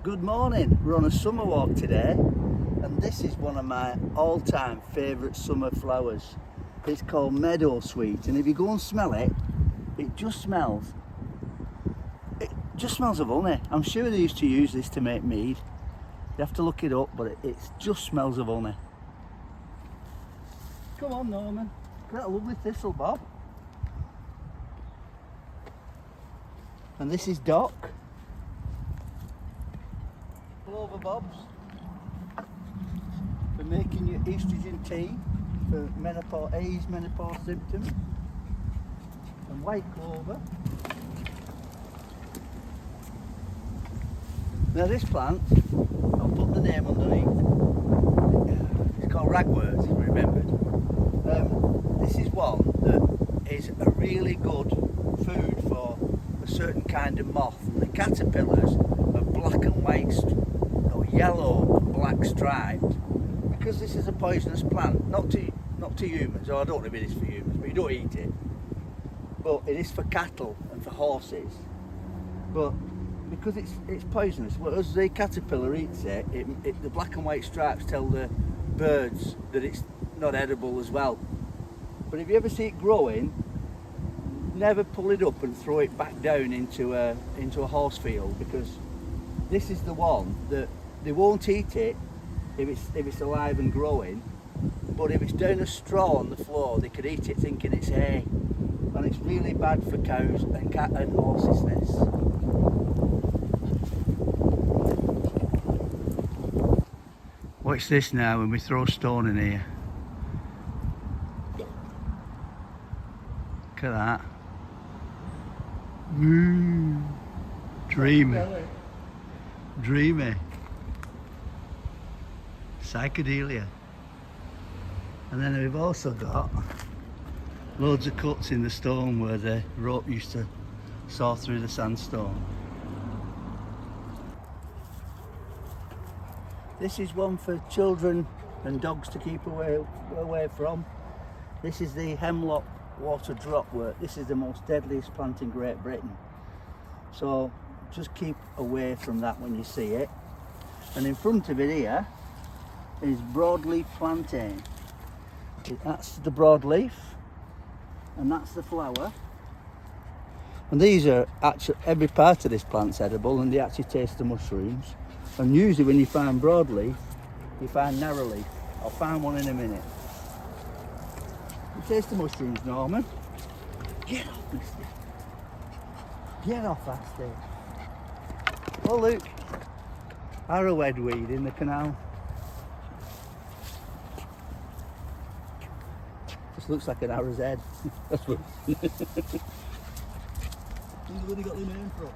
Good morning. We're on a summer walk today, and this is one of my all-time favourite summer flowers. It's called meadowsweet, and if you go and smell it, it just smells of honey. I'm sure they used to use this to make mead. You have to look it up, but it just smells of honey. Come on, Norman. Look at that lovely thistle, Bob. And this is Doc. Clover Bobs for making your estrogen tea for menopause, menopause symptoms. And white clover. Now this plant, I'll put the name underneath. It's called ragwort, if you remembered. This is one that is a really good food for a certain kind of moth. The caterpillars are black and white, or yellow and black striped, because this is a poisonous plant. Not to humans, or I don't know if it is for humans, but you don't eat it. But it is for cattle and for horses. But because it's poisonous, whereas the caterpillar eats it, the black and white stripes tell the birds that it's not edible as well. But if you ever see it growing, never pull it up and throw it back down into a horse field, because this is the one that they won't eat it if it's alive and growing, but if it's down a straw on the floor, they could eat it thinking it's hay, and it's really bad for cows and cat and horses. This. Watch this now when we throw a stone in here. Look at that. Woo. Dreamy. Dreamy. Psychedelia. And then we've also got loads of cuts in the stone where the rope used to saw through the sandstone. This is one for children and dogs to keep away from. This is the hemlock water dropwort. This is the most deadliest plant in Great Britain. So just keep away from that when you see it. And in front of it here is broadleaf plantain. That's the broadleaf, and that's the flower. And these are actually, every part of this plant's edible, and they actually taste the mushrooms. And usually when you find broadleaf, you find narrowleaf. I'll find one in a minute. You taste the mushrooms, Norman. Get off, mister. Get off that stick. Oh look, arrowhead weed in the canal. Just looks like an arrow's head. That's what. Where they got the name from?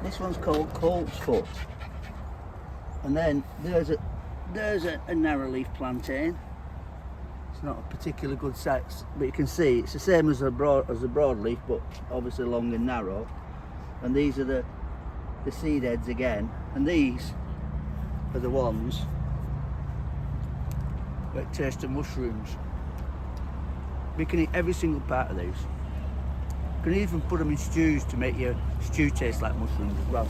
This one's called colt's foot. And then there's a narrowleaf plantain. It's not a particularly good size, but you can see it's the same as a broadleaf, but obviously long and narrow. And these are the seed heads again, and these are the ones that taste of mushrooms. We can eat every single part of these. You can even put them in stews to make your stew taste like mushrooms as well.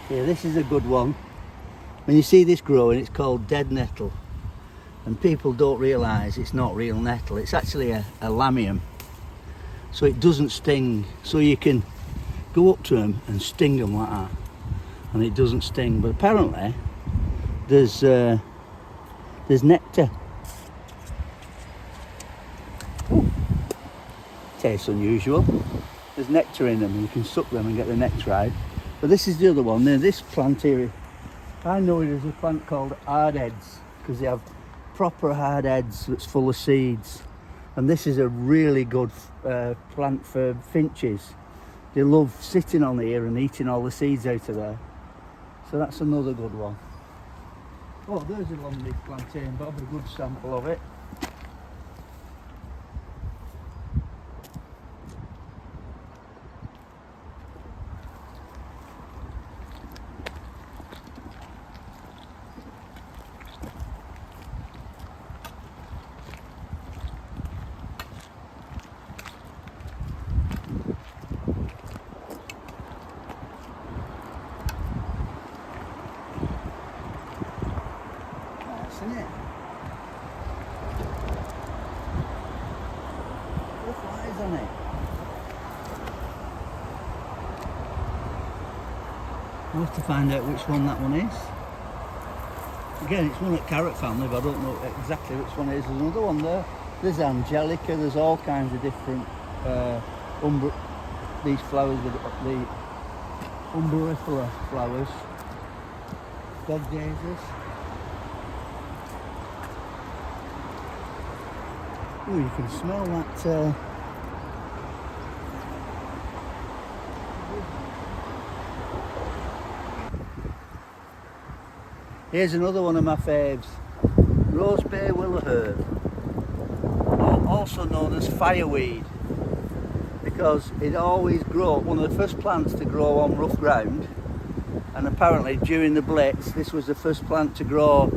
Yeah, this is a good one. When you see this growing, it's called dead nettle, and people don't realise it's not real nettle. It's actually a lamium, so it doesn't sting. So you can go up to them and sting them like that, and it doesn't sting. But apparently, there's nectar. Ooh. Tastes unusual. There's nectar in them, and you can suck them and get the nectar out. But this is the other one. Now this plant here, I know it as a plant called hardheads, because they have proper hard heads that's full of seeds. And this is a really good plant for finches. They love sitting on here and eating all the seeds out of there. So that's another good one. Oh, there's a longleaf plantain, Bob, a good sample of it. hasn't it? I'll have to find out which one that one is. Again, it's one at Carrot Family, but I don't know exactly which one it is. There's another one there. There's Angelica, there's all kinds of different these flowers with the umbellifera flowers. Dog daisies. Oh, you can smell that. Here's another one of my faves. Rosebay willow herb, also known as fireweed, because it always grows, one of the first plants to grow on rough ground, and apparently during the Blitz this was the first plant to grow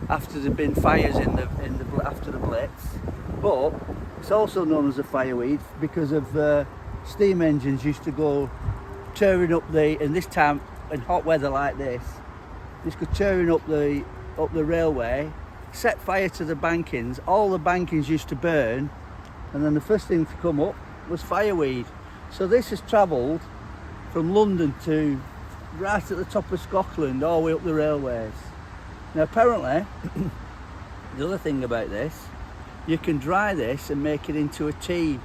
after there'd been fires after the Blitz. But it's also known as a fireweed because of steam engines used to go tearing up and this time in hot weather like this, just go tearing up the railway, set fire to the bankings. All the bankings used to burn, and then the first thing to come up was fireweed. So this has travelled from London to right at the top of Scotland, all the way up the railways. Now apparently, the other thing about this, you can dry this and make it into a tea.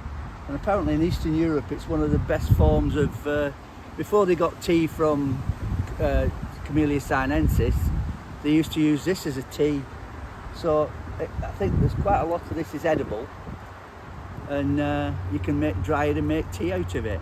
And apparently in Eastern Europe it's one of the best forms of, before they got tea from Camellia sinensis, they used to use this as a tea. So I think there's quite a lot of this is edible, and you can dry it and make tea out of it.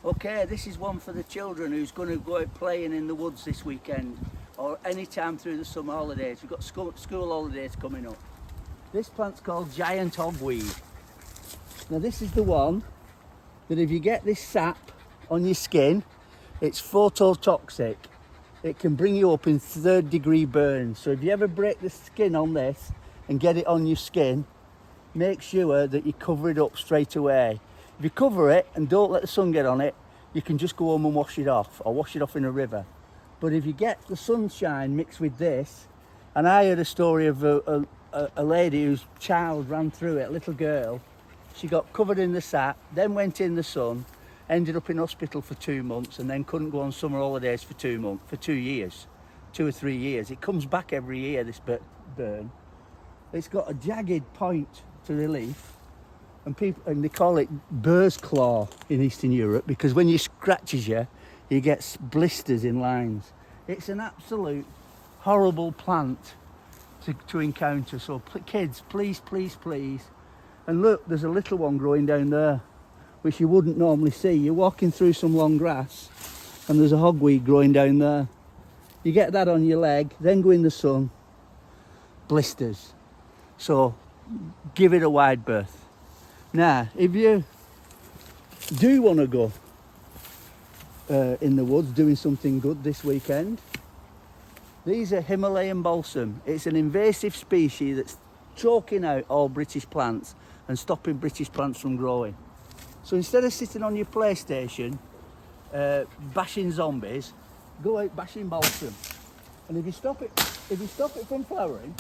Okay, this is one for the children who's going to go out playing in the woods this weekend, or any time through the summer holidays. We've got school holidays coming up. This plant's called giant hogweed. Now this is the one that if you get this sap on your skin, it's phototoxic. It can bring you up in 3rd degree burns. So if you ever break the skin on this and get it on your skin, make sure that you cover it up straight away. If you cover it and don't let the sun get on it, you can just go home and wash it off, or wash it off in a river. But if you get the sunshine mixed with this, and I heard a story of a lady whose child ran through it, a little girl. She got covered in the sap, then went in the sun, ended up in hospital for 2 months, and then couldn't go on summer holidays for 2 years, 2 or 3 years. It comes back every year, this burn. It's got a jagged point to the leaf, and they call it bear's claw in Eastern Europe, because when you scratches you get blisters in lines. It's an absolute horrible plant to encounter. So kids, please, please, please. And look, there's a little one growing down there, which you wouldn't normally see. You're walking through some long grass and there's a hogweed growing down there. You get that on your leg, then go in the sun, blisters. So give it a wide berth. Now, if you do want to go in the woods doing something good this weekend, these are Himalayan balsam. It's an invasive species that's choking out all British plants and stopping British plants from growing. So instead of sitting on your PlayStation bashing zombies, go out bashing balsam. And if you stop it from flowering,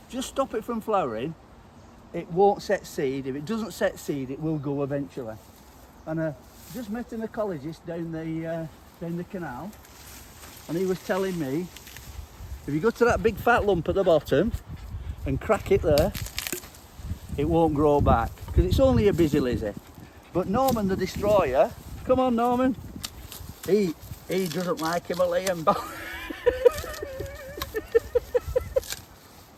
just stop it from flowering, it won't set seed. If it doesn't set seed, it will go eventually. And I just met an ecologist down the canal, and he was telling me, if you go to that big fat lump at the bottom and crack it there, it won't grow back, because it's only a busy lizzie. But Norman the Destroyer, come on Norman, he doesn't like Himalayan balsam.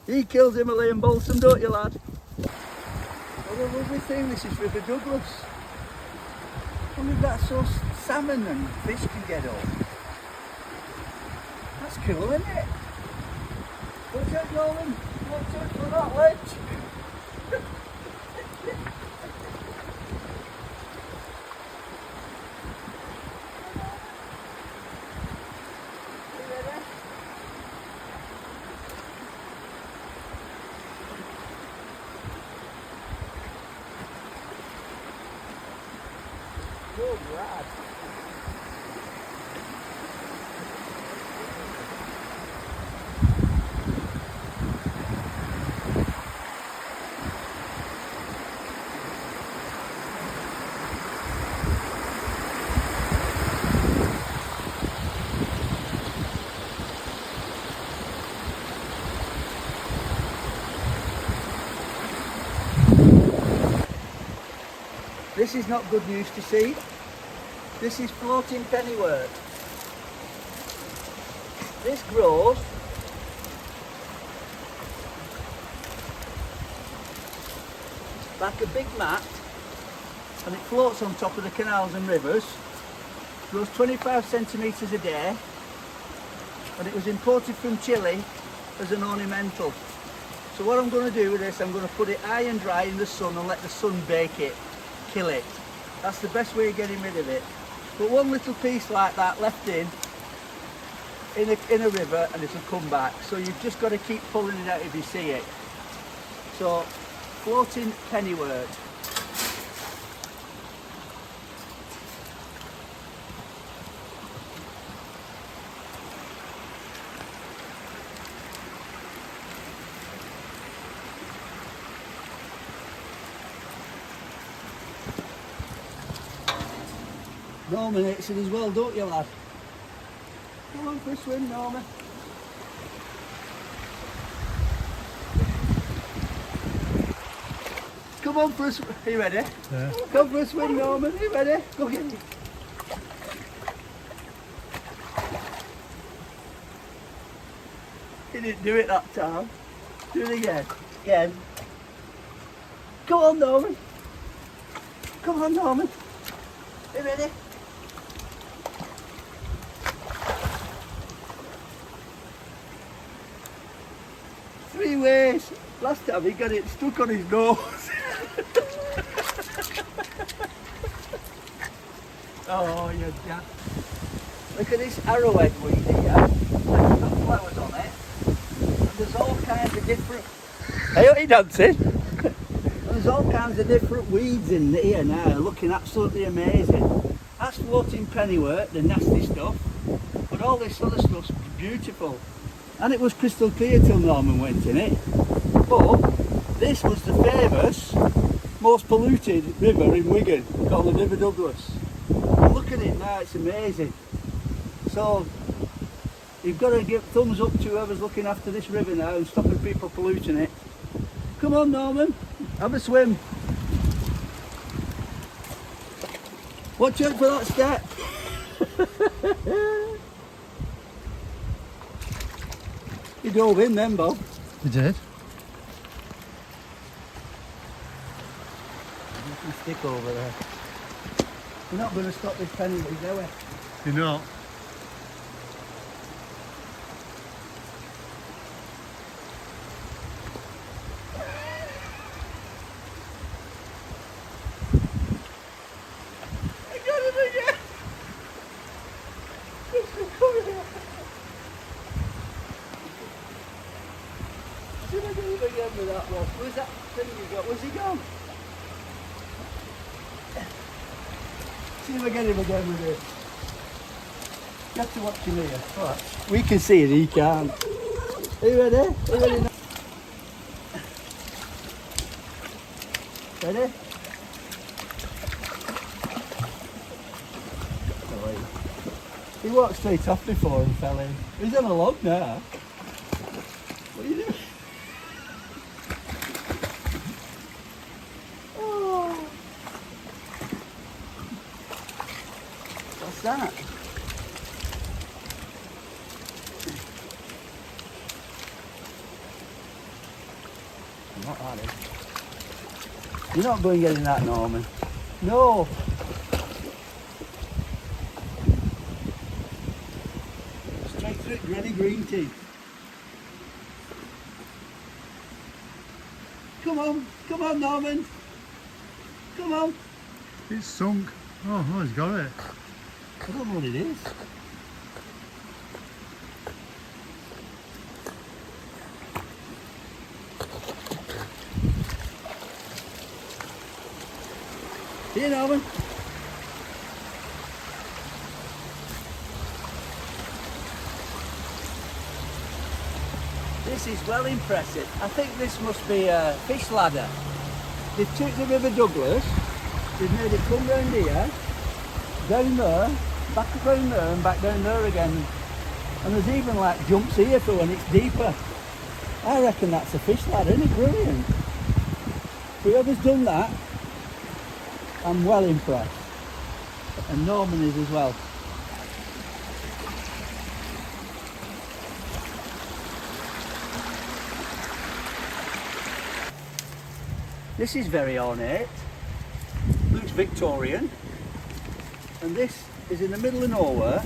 He kills Himalayan balsam, don't you, lad? What a lovely thing this is, River Douglas. I wonder if that's so salmon and fish can get up. That's cool, isn't it? Watch out, Norman. Watch out for that ledge. good lad. This is not good news to see. This is floating pennywort. This grows like a big mat and it floats on top of the canals and rivers. Grows 25 centimetres a day and it was imported from Chile as an ornamental. So what I'm going to do with this, I'm going to put it high and dry in the sun and let the sun bake it. Kill it. That's the best way of getting rid of it. But one little piece like that left in a river and it'll come back. So you've just got to keep pulling it out if you see it. So floating pennywort. Norman hates it as well, don't you, lad? Come on for a swim, Norman. Come on for a swim. Are you ready? Yeah. Come for a swim, Norman. Are you ready? Go get it. He didn't do it that time. Do it again. Again. Come on, Norman. Come on, Norman. Are you ready? Three ways. Last time he got it stuck on his nose. Oh, you jack. Look at this arrowhead weed here. It's got flowers on it. And there's all kinds of different... Hey, what are you dancing? There's all kinds of different weeds in here now, looking absolutely amazing. That's floating pennywort, the nasty stuff. But all this other stuff's beautiful. And it was crystal clear till Norman went in it. But this was the famous, most polluted river in Wigan, called the River Douglas. And look at it now, it's amazing. So you've got to give thumbs up to whoever's looking after this river now and stopping people polluting it. Come on, Norman, have a swim. Watch out for that step. He dove in then, Bob. You did? Stick over there. We're not going to stop this penny, are we? You're not? I got him again! Did I get him again with that one? Where's that thing you got? Where's he gone? See if I get him again with it. You have to watch him here. Right. We can see it, he can't. Are you ready? Are you ready now? Ready? He walked straight off before and fell in. He's on a log now. What are you doing? Oh. What's that? Not that is. You're not going getting that, Norman. No. Straight through it, ready green tea. Come on, Norman. Come on. It's sunk. Oh, he's got it. I don't know what it is. Here, Norman. This is well impressive. I think this must be a fish ladder. They've took the River Douglas, they've made it come round here, down there, back around there and back down there again. And there's even like jumps here for when it's deeper. I reckon that's a fish ladder, isn't it brilliant? Whoever's done that, I'm well impressed. And Norman is as well. This is very ornate, looks Victorian, and this is in the middle of nowhere,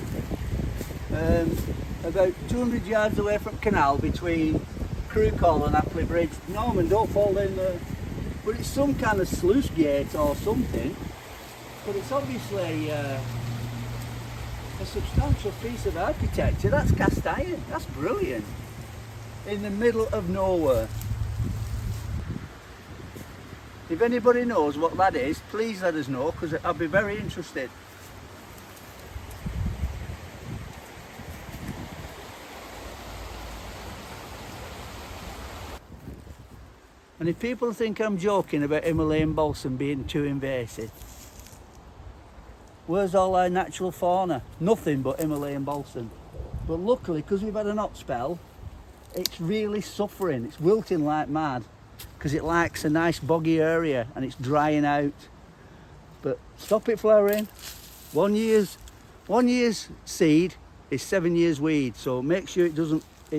about 200 yards away from canal between Crew Call and Appley Bridge. Norman, don't fall down there. But it's some kind of sluice gate or something, but it's obviously a substantial piece of architecture. That's cast iron, that's brilliant. In the middle of nowhere. If anybody knows what that is, please let us know, because I'll be very interested. And if people think I'm joking about Himalayan balsam being too invasive, where's all our natural fauna? Nothing but Himalayan balsam. But luckily, because we've had an hot spell, it's really suffering. It's wilting like mad, because it likes a nice boggy area and it's drying out. But stop it flowering. 1 year's seed is 7 years weed, so make sure it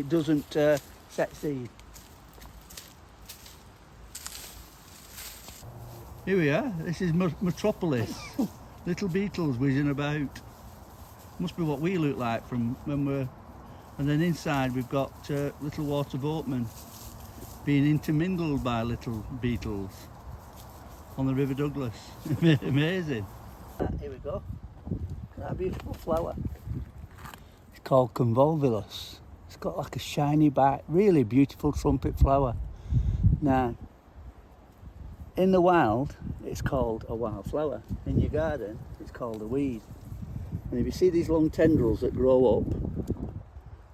doesn't set seed. Here we are. This is Metropolis. Little beetles whizzing about. Must be what we look like from when we're. And then inside we've got little water boatmen being intermingled by little beetles on the River Douglas. Amazing. Here we go. Look at that beautiful flower. It's called convolvulus. It's got like a shiny back, really beautiful trumpet flower. Now, in the wild, it's called a wildflower. In your garden, it's called a weed. And if you see these long tendrils that grow up,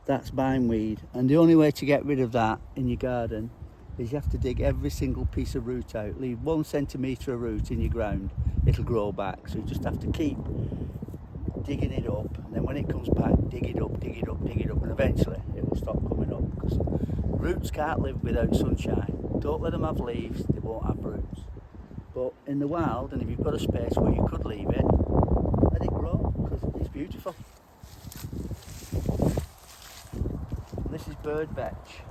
that's bindweed. And the only way to get rid of that in your garden is you have to dig every single piece of root out. Leave 1 centimetre of root in your ground, it'll grow back. So you just have to keep digging it up. And then when it comes back, dig it up, dig it up, dig it up. And eventually it will stop coming up, because roots can't live without sunshine. Don't let them have leaves, they won't have roots. But in the wild, and if you've got a space where you could leave it, let it grow, because it's beautiful. And this is bird vetch.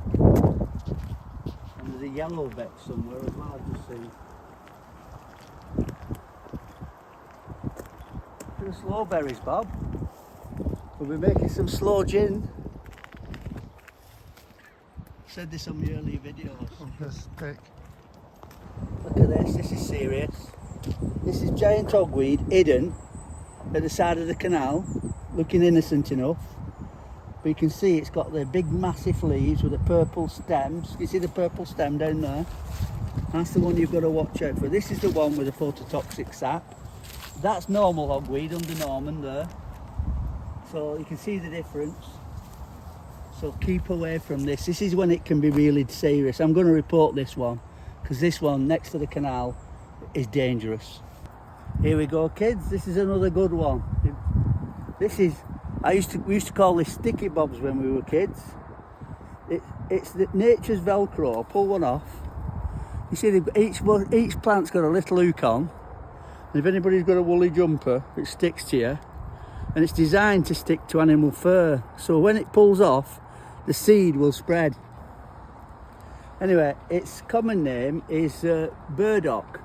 And there's a yellow vetch somewhere as well, I've just seen. Look at the sloe berries, Bob. We'll be making some sloe gin. Said this on the earlier videos. Look at this is serious. This is giant hogweed hidden at the side of the canal, looking innocent enough. But you can see it's got the big massive leaves with the purple stems. You see the purple stem down there? That's the one you've got to watch out for. This is the one with the phototoxic sap. That's normal hogweed under Norman there. So you can see the difference. So keep away from this. This is when it can be really serious. I'm going to report this one, because this one next to the canal is dangerous. Here we go, kids. This is another good one. This is, we used to call this sticky bobs when we were kids. It's nature's Velcro. Pull one off. You see, each plant's got a little hook on. And if anybody's got a woolly jumper, it sticks to you. And it's designed to stick to animal fur. So when it pulls off, the seed will spread. Anyway, its common name is burdock.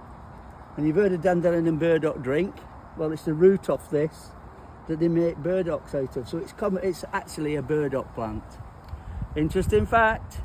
And you've heard of dandelion and burdock drink? Well, it's the root of this that they make burdocks out of. So it's actually a burdock plant. Interesting fact.